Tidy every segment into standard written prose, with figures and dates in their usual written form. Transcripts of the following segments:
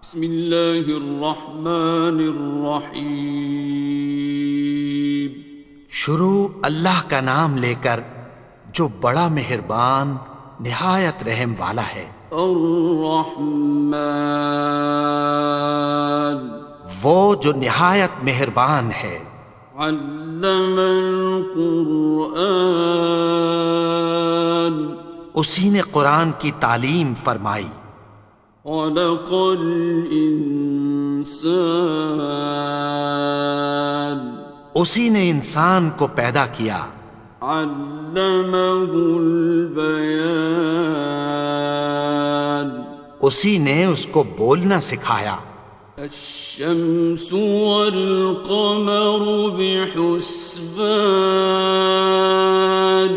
بسم اللہ الرحمن الرحیم۔ شروع اللہ کا نام لے کر جو بڑا مہربان نہایت رحم والا ہے۔ الرحمن، وہ جو نہایت مہربان ہے۔ علم القرآن، اسی نے قرآن کی تعلیم فرمائی۔ خلق الانسان، اسی نے انسان کو پیدا کیا۔ علمہ البیان، اسی نے اس کو بولنا سکھایا۔ الشمس والقمر بحسبان،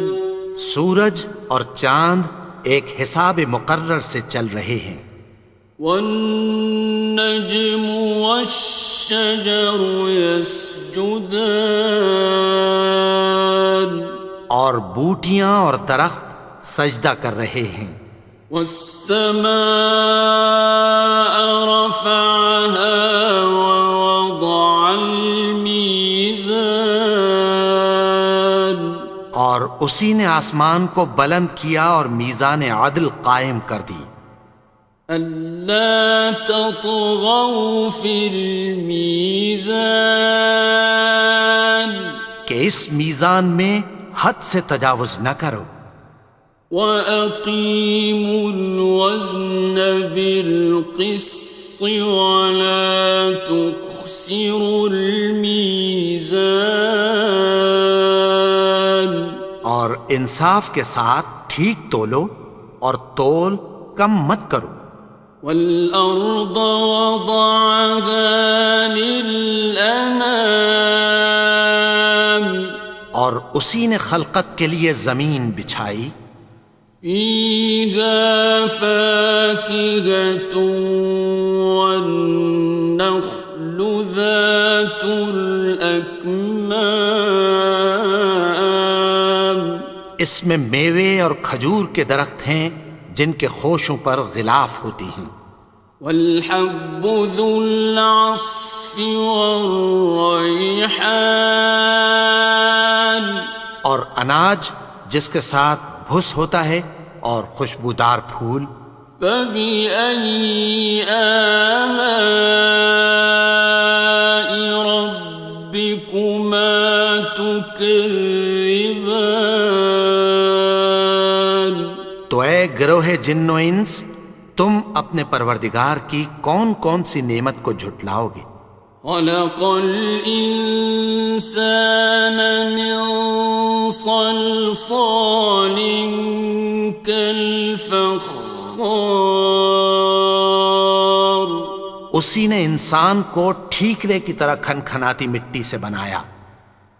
سورج اور چاند ایک حساب مقرر سے چل رہے ہیں۔ والنجم والشجر يسجدان، اور بوٹیاں اور درخت سجدہ کر رہے ہیں۔ والسماء رفعها ووضع الميزان، اور اسی نے آسمان کو بلند کیا اور میزان عدل قائم کر دی۔ ألا تطغوا في الميزان، کہ اس میزان میں حد سے تجاوز نہ کرو۔ وَأَقِيمُوا الْوَزْنَ بِالْقِسْطِ وَلَا تُخْسِرُوا الْمِيزَانَ، اور انصاف کے ساتھ ٹھیک تولو اور تول کم مت کرو۔ وَالْأَرْضَ وَضَعَهَا لِلْأَنَامِ، اور اسی نے خلقت کے لیے زمین بچھائی۔ فِيهَا فَاكِهَةٌ وَالنَّخْلُ ذَاتُ الْأَكْمَامِ، اس میں میوے اور کھجور کے درخت ہیں جن کے خوشوں پر غلاف ہوتی ہیں۔ وَالْحَبُّ ذُو الْعَصْفِ وَالرَّيْحَانِ، اور اناج جس کے ساتھ بھس ہوتا ہے اور خوشبودار پھول۔ فَبِأَيِّ آلَاءِ رَبِّكُمَا تُكَذِّبَانِ، تو اے گروہ جن و انس، تم اپنے پروردگار کی کون کون سی نعمت کو جھٹلاؤ گے؟ خَلَقَ الْإِنسَانَ مِنْ صَلْصَالٍ كَالْفَخَّارِ، اسی نے انسان کو ٹھیکرے کی طرح کھنکھناتی مٹی سے بنایا۔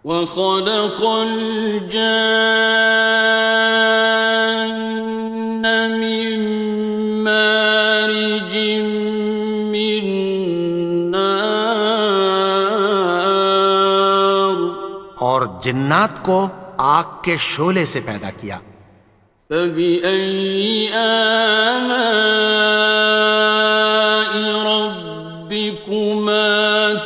وَخَلَقَ الْجَانَّ مِن مَّارِجٍ مِّن نَّارٍ، اور جنات کو آگ کے شعلے سے پیدا کیا۔ فَبِأَيِّ آلَاءِ رَبِّكُمَا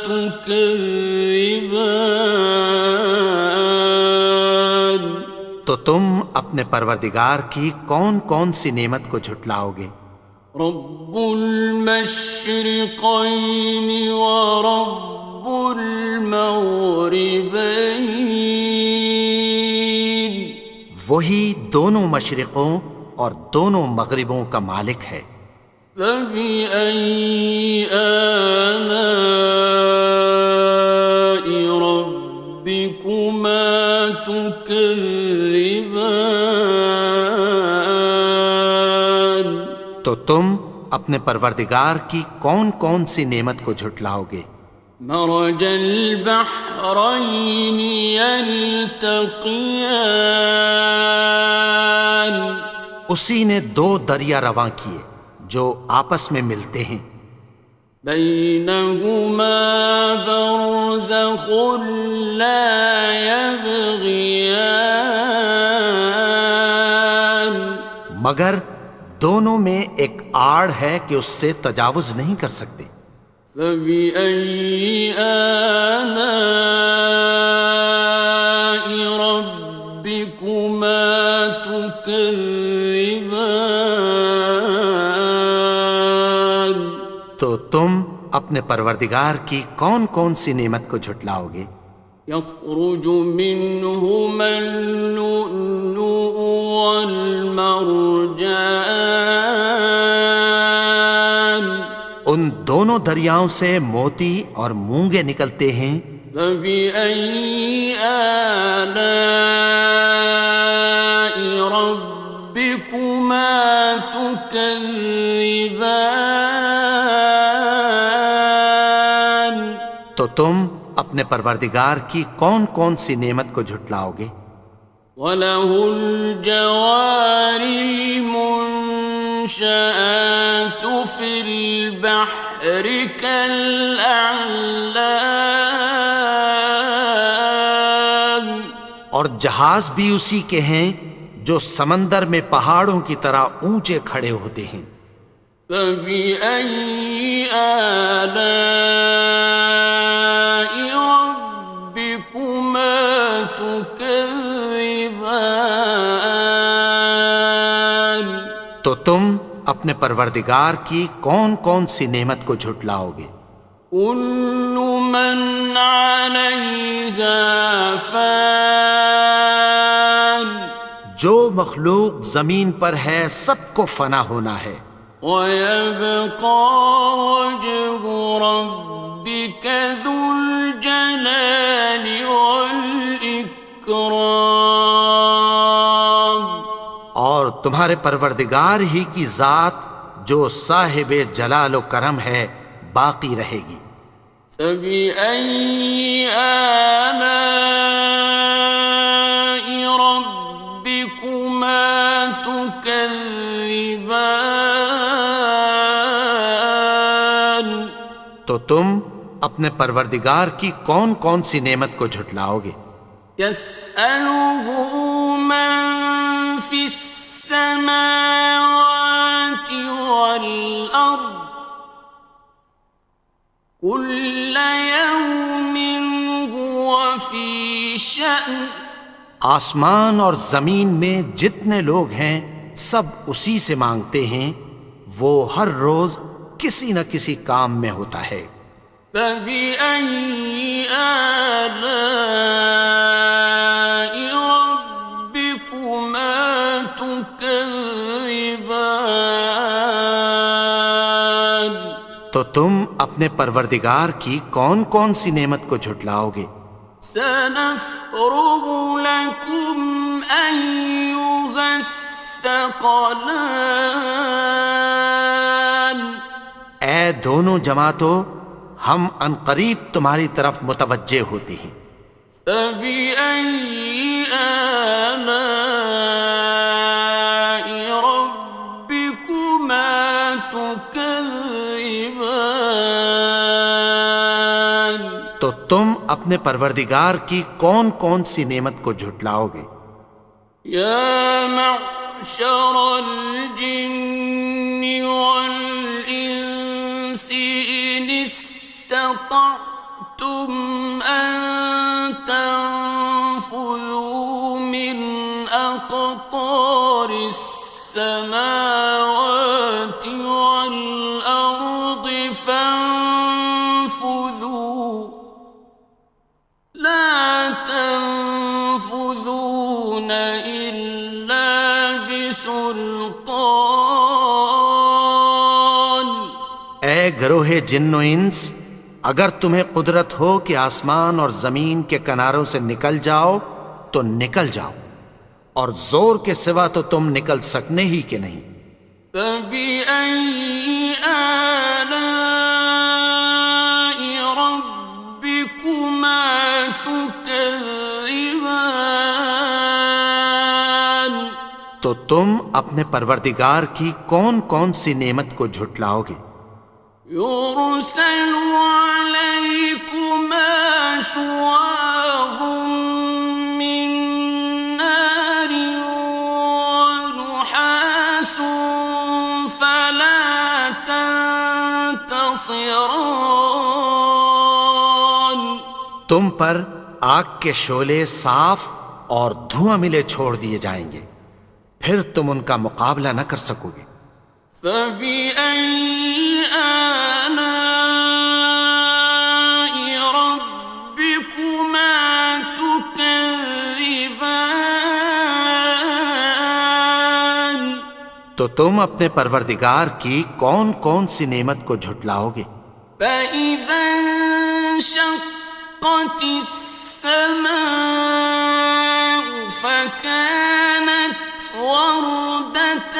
تُكَذِّبَانِ، تو تم اپنے پروردگار کی کون کون سی نعمت کو جھٹلاؤ گے؟ رب المشرقین ورب المغربین، وہی دونوں مشرقوں اور دونوں مغربوں کا مالک ہے۔ فَبِأَيِّ آلَاءِ رَبِّكُمَا تُكَذِّبَانِ، تو تم اپنے پروردگار کی کون کون سی نعمت کو جھٹلاؤ گے؟ مرج البحرین یلتقیان، اسی نے دو دریا رواں کیے جو آپس میں ملتے ہیں۔ بینہما برزخ لا یبغیان، مگر دونوں میں ایک آڑ ہے کہ اس سے تجاوز نہیں کر سکتے۔ فبأي آلاء ربكما تكذبان؟ تو تم اپنے پروردگار کی کون کون سی نعمت کو جھٹلاؤ گے؟ يخرج منهما اللؤلؤ والمرجان ان دونوں دریاؤں سے موتی اور مونگے نکلتے ہیں۔ فبأي آلاء ربكما تكذبان؟ تو تم اپنے پروردگار کی کون کون سی نعمت کو جھٹلاؤ گے؟ وَلَهُ الْجَوَارِ الْمُنشَآتُ فِي الْبَحْرِ كَالْأَعْلَامِ، اور جہاز بھی اسی کے ہیں جو سمندر میں پہاڑوں کی طرح اونچے کھڑے ہوتے ہیں۔ فَبِأَيِّ آلَاءِ رَبِّكُمَا تُكَذِّبَانِ؟ تو تم اپنے پروردگار کی کون کون سی نعمت کو جھٹلاؤ گے؟ كُلُّ مَنْ عَلَيْهَا فَانٍ، جو مخلوق زمین پر ہے سب کو فنا ہونا ہے۔ وَيَبْقَى وَجْهُ رَبِّكَ ذُو الْجَلَالِ وَالْإِكْرَامِ، اور تمہارے پروردگار ہی کی ذات جو صاحب جلال و کرم ہے باقی رہے گی۔ فَبِأَيِّ آلَاءِ رَبِّكُمَا تُكَذِّبَانِ؟ تو تم اپنے پروردگار کی کون کون سی نعمت کو جھٹلاؤ گے؟ يَسْأَلُهُ مَن فِي السَّمَاوَاتِ وَالْأَرْضِ كُلَّ يَوْمٍ هُوَ فِي شَأْنٍ، آسمان اور زمین میں جتنے لوگ ہیں سب اسی سے مانگتے ہیں، وہ ہر روز کسی نہ کسی کام میں ہوتا ہے۔ فَبِأَيِّ آلَاءِ رَبِّكُمَا تُكَذِّبَانِ؟ تو تم اپنے پروردگار کی کون کون سی نعمت کو جھٹلاؤ گے؟ سَنَفْرُغُ لَكُمْ أَيُّهَ الثَّقَلَانِ، اے دونوں جماعتوں، ہم عنقریب تمہاری طرف متوجہ ہوتے ہیں۔ فَبِأَيِّ آلَاءِ رَبِّكُمَا تُكَذِّبَانِ؟ تو تم اپنے پروردگار کی کون کون سی نعمت کو جھٹلاؤ گے؟ يَا مَعْشَرَ الْجِنِّ وَالْإِنسِ إِنِ اسْتَطَعْتُمْ أَن تَنفُذُوا مِنْ أَقْطَارِ السَّمَاوَاتِ وَالْأَرْضِ فَانفُذُوا لَا تَنفُذُونَ إِلَّا بِسُلْطَانٍ۔ اے گروہ جن و انس، اگر تمہیں قدرت ہو کہ آسمان اور زمین کے کناروں سے نکل جاؤ تو نکل جاؤ، اور زور کے سوا تو تم نکل سکنے ہی کہ نہیں۔ فَبِأَيِّ آلَاءِ رَبِّكُمَا تُكَذِّبَانِ؟ تو تم اپنے پروردگار کی کون کون سی نعمت کو جھٹلاؤ گے؟ يُرْسَلُ عَلَيْكُمَا شُوَاظٌ مِّن نَّارٍ وَنُحَاسٌ حصران تم پر آگ کے شعلے صاف اور دھواں ملے چھوڑ دیے جائیں گے، پھر تم ان کا مقابلہ نہ کر سکو گے۔ فبأي آلاء ربكما تكذبان تو تم اپنے پروردگار کی کون کون سی نعمت کو جھٹلاؤ گے؟ فإذا انشقت السماء فكانت وردة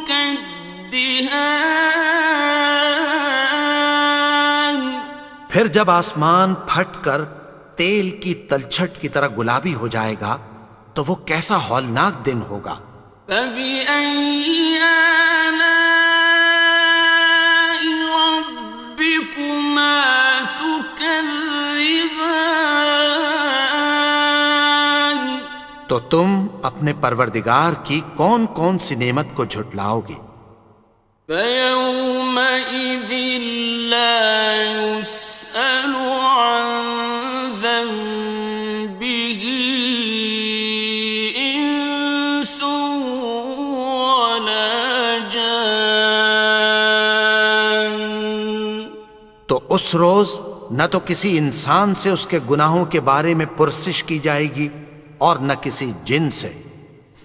كالدهان پھر جب آسمان پھٹ کر تیل کی تلچھٹ کی طرح گلابی ہو جائے گا تو وہ کیسا ہولناک دن ہوگا۔ فبأي آلاء ربكما تكذبان تو تم اپنے پروردگار کی کون کون سی نعمت کو جھٹلاؤ گے؟ فيومئذ لا يسأل عن ذنبه إنس ولا جان تو اس روز نہ تو کسی انسان سے اس کے گناہوں کے بارے میں پرسش کی جائے گی اور نہ کسی جن سے۔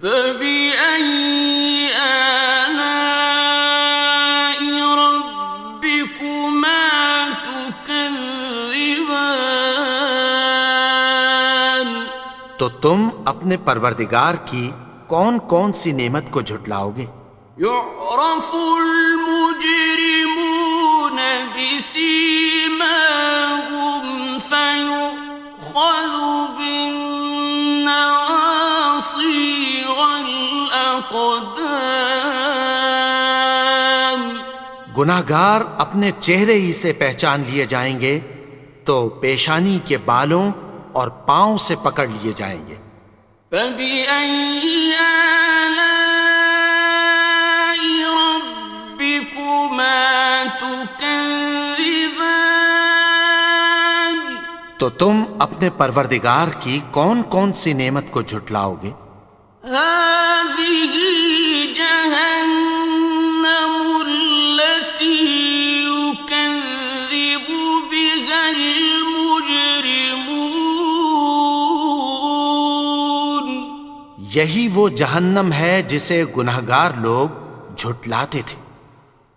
فبأي آلاء ربكما تكذبان تو تم اپنے پروردگار کی کون کون سی نعمت کو جھٹلاؤ گے؟ يعرف المجرمون بسيماهم فيؤخذ بالنواصي والأقدام گناہگار اپنے چہرے ہی سے پہچان لیے جائیں گے تو پیشانی کے بالوں اور پاؤں سے پکڑ لیے جائیں گے۔ فبأي آلاء ربكما تكذبان تو تم اپنے پروردگار کی کون کون سی نعمت کو جھٹلاؤ گے؟ هذه جهنم التي يكذب بها المجرمون یہی وہ جہنم ہے جسے گناہگار لوگ جھٹلاتے تھے۔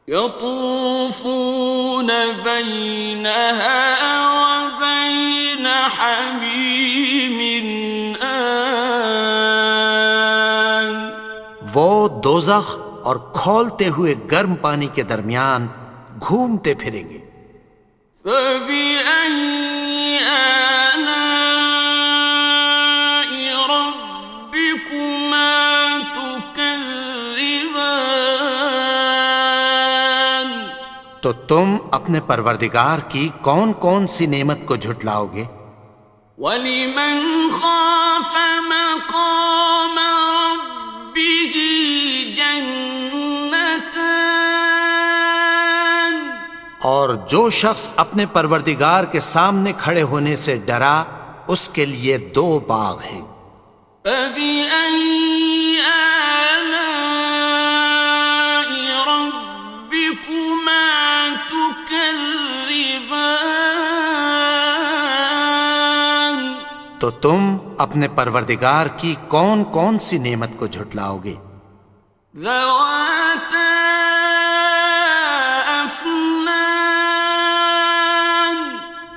يطوفون بينها وبين حميم آن وہ دوزخ اور کھولتے ہوئے گرم پانی کے درمیان گھومتے پھریں گے۔ فبأي آلاء ربكما تكذبان تو تم اپنے پروردگار کی کون کون سی نعمت کو جھٹلاؤ گے؟ وَلِمَنْ خَافَ مَقَامَ رَبِّهِ جَنَّتَانِ اور جو شخص اپنے پروردگار کے سامنے کھڑے ہونے سے ڈرا اس کے لیے دو باغ ہیں۔ فَبِأَيِّ آلَاءِ رَبِّكُمَا تُكَذِّبَانِ تو تم اپنے پروردگار کی کون کون سی نعمت کو جھٹلاؤ گے؟ ذَوَاتَا أَفْنَانٍ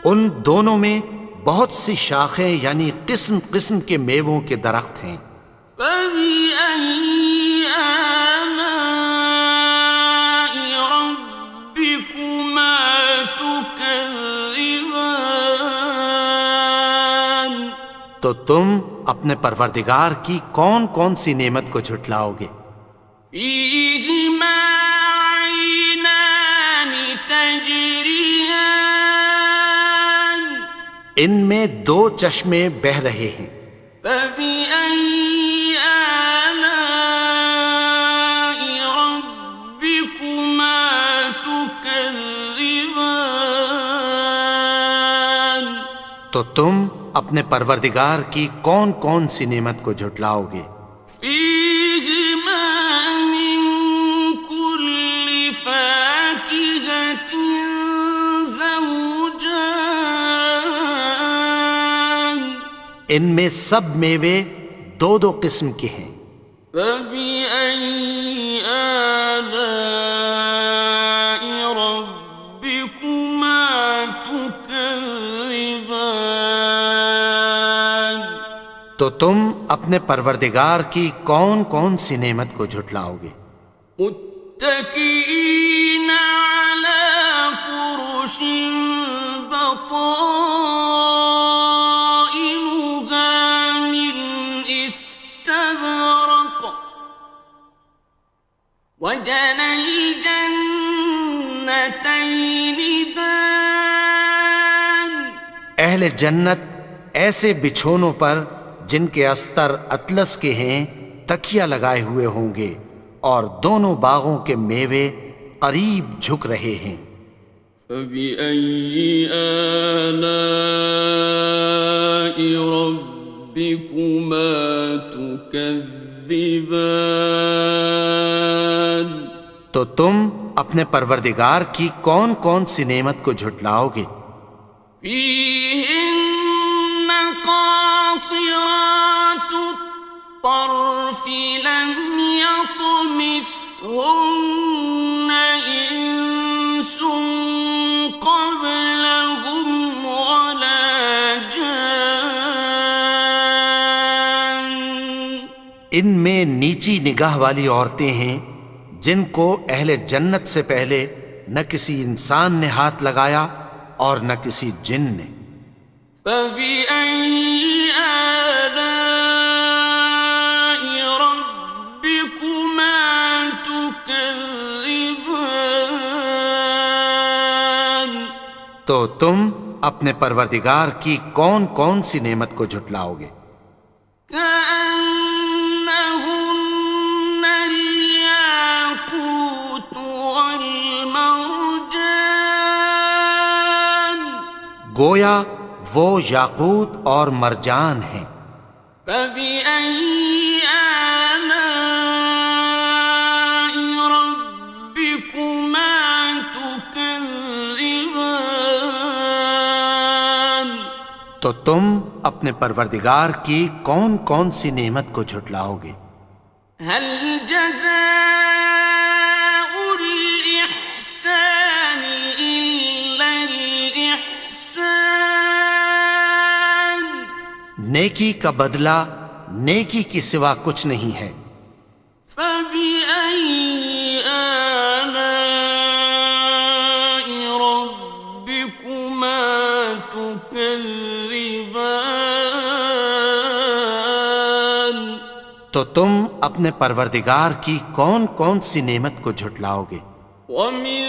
ان دونوں میں بہت سی شاخیں یعنی قسم قسم کے میووں کے درخت ہیں۔ فَبِأَيِّ آلَاءِ رَبِّكُمَا تُكَذِّبَانِ تو تم اپنے پروردگار کی کون کون سی نعمت کو جھٹلاؤ گے؟ فِيهِمَا عَيْنَانِ تَجْرِيَانِ ان میں دو چشمے بہہ رہے ہیں۔ فَبِأَيِّ آلَاءِ رَبِّكُمَا تُكَذِّبَانِ تو تم اپنے پروردگار کی کون کون سی نعمت کو جھٹلاؤ گے؟ فيهما من كل فاكهة زوجان ان میں سب میوے دو دو قسم کے ہیں۔ فبأي آلاء ربكما تكذبان تو تم اپنے پروردگار کی کون کون سی نعمت کو جھٹلاؤ گے؟ متكئين على فرش بطائنها من استبرق وجنى الجنتين دان اہل جنت ایسے بچھونوں پر جن کے استر اطلس کے ہیں تکیہ لگائے ہوئے ہوں گے، اور دونوں باغوں کے میوے قریب جھک رہے ہیں۔ فبأي آلاء ربكما تكذبان تو تم اپنے پروردگار کی کون کون سی نعمت کو جھٹلاؤ گے؟ فيهن قاصرات الطرف لم يطمثهن إنس قبلهم ولا جان ان میں نیچی نگاہ والی عورتیں ہیں جن کو اہل جنت سے پہلے نہ کسی انسان نے ہاتھ لگایا اور نہ کسی جن نے۔ فبأي آلاء ربكما تكذبان تو تم اپنے پروردگار کی کون کون سی نعمت کو جھٹلاؤ گے؟ كأنهن الياقوت والمرجان گویا وہ یاقوت اور مرجان ہیں۔ فبأي آلاء ربكما تكذبان تو تم اپنے پروردگار کی کون کون سی نعمت کو جھٹلاؤ گے؟ هل جزاء الإحسان إلا الإحسان نیکی کا بدلہ نیکی کی سوا کچھ نہیں ہے۔ فبأي آلاء ربكما تكذبان تو تم اپنے پروردگار کی کون کون سی نعمت کو جھٹلاؤ گے؟ ومن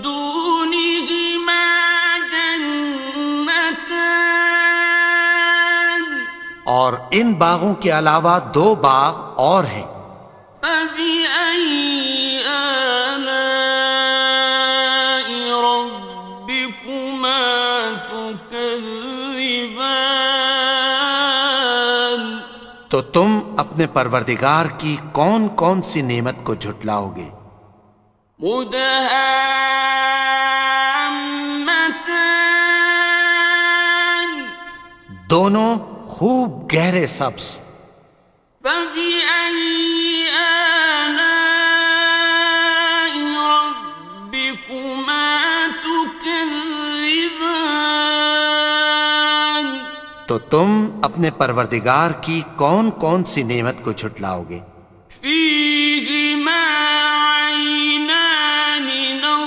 دونهما جنتان اور ان باغوں کے علاوہ دو باغ اور ہیں۔ فبأي آلاء ربكما تكذبان تو تم اپنے پروردگار کی کون کون سی نعمت کو جھٹلاؤ گے؟ مدهامتان دونوں خوب گہرے سبز۔ فبأي آلاء ربكما تكذبان تو تم اپنے پروردگار کی کون کون سی نعمت کو جھٹلاؤ گے؟ فيهما عينان نضاختان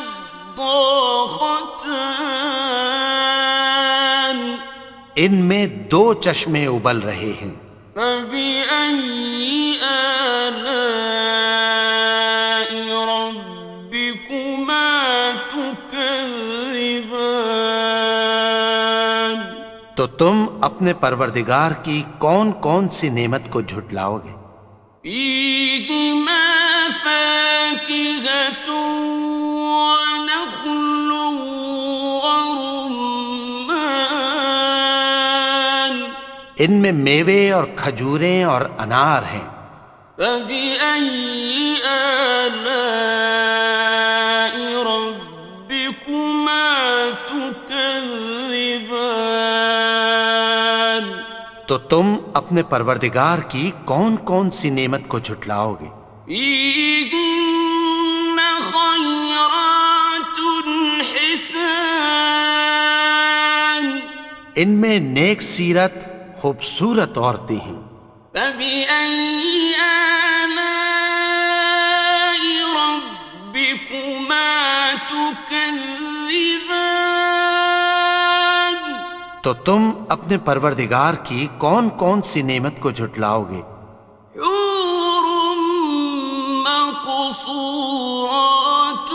ان میں دو چشمے ابل رہے ہیں۔ فبأي آلاء ربكما تكذبان تو تم اپنے پروردگار کی کون کون سی نعمت کو جھٹلاؤ گے؟ فيهما فاكهة ونخل ورمان ان میں میوے اور کھجوریں اور انار ہیں۔ فبأي آلاء ربكما تكذبان؟ تو تم اپنے پروردگار کی کون کون سی نعمت کو جھٹلاؤ گے؟ فيهن خيرات حسان، ان میں نیک سیرت خوبصورت عورتیں ہیں۔ فبأي آلاء ربكما تكذبان؟ تو تم اپنے پروردگار کی کون کون سی نعمت کو جھٹلاؤ گے؟ حور مقصورات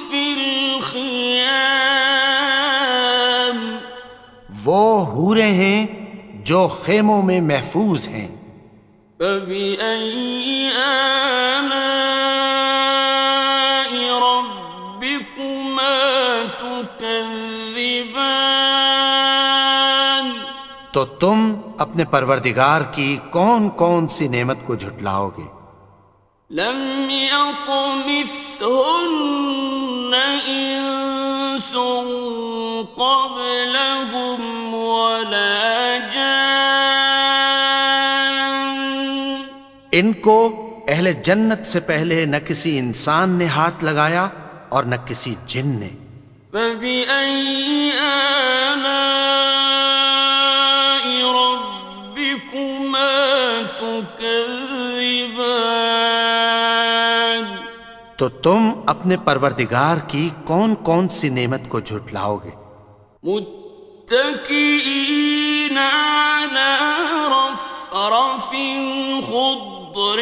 في الخيام، وہ حوریں ہیں جو خیموں میں محفوظ ہیں۔ فبأي آلاء ربكما تكذبان؟ تو تم اپنے پروردگار کی کون کون سی نعمت کو جھٹلاؤ گے؟ لم يطمثهن إنس قبلهم ولا جان، ان کو اہل جنت سے پہلے نہ کسی انسان نے ہاتھ لگایا اور نہ کسی جن نے۔ فبأي آلاء ربكما تكذبان؟ تو تم اپنے پروردگار کی کون کون سی نعمت کو جھٹلاؤ گے؟ متكئين على رفرف خضر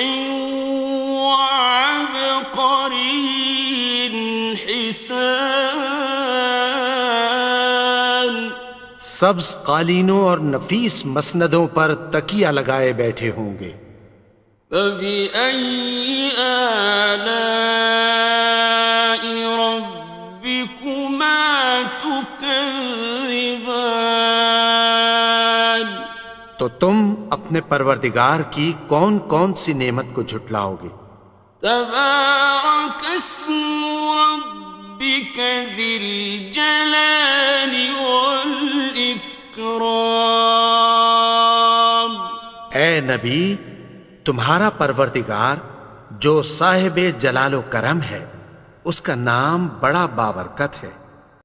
وعبقري حسان، سبز قالینوں اور نفیس مسندوں پر تکیہ لگائے بیٹھے ہوں گے۔ فبأي آلاء ربكما تكذبان؟ تو تم اپنے پروردگار کی کون کون سی نعمت کو جھٹلاؤ گے؟ تبارك اسم ربك ذي الجلال والإكرام۔ اے نبی، تمہارا پروردگار جو صاحب جلال و کرم ہے، اس کا نام بڑا بابرکت ہے۔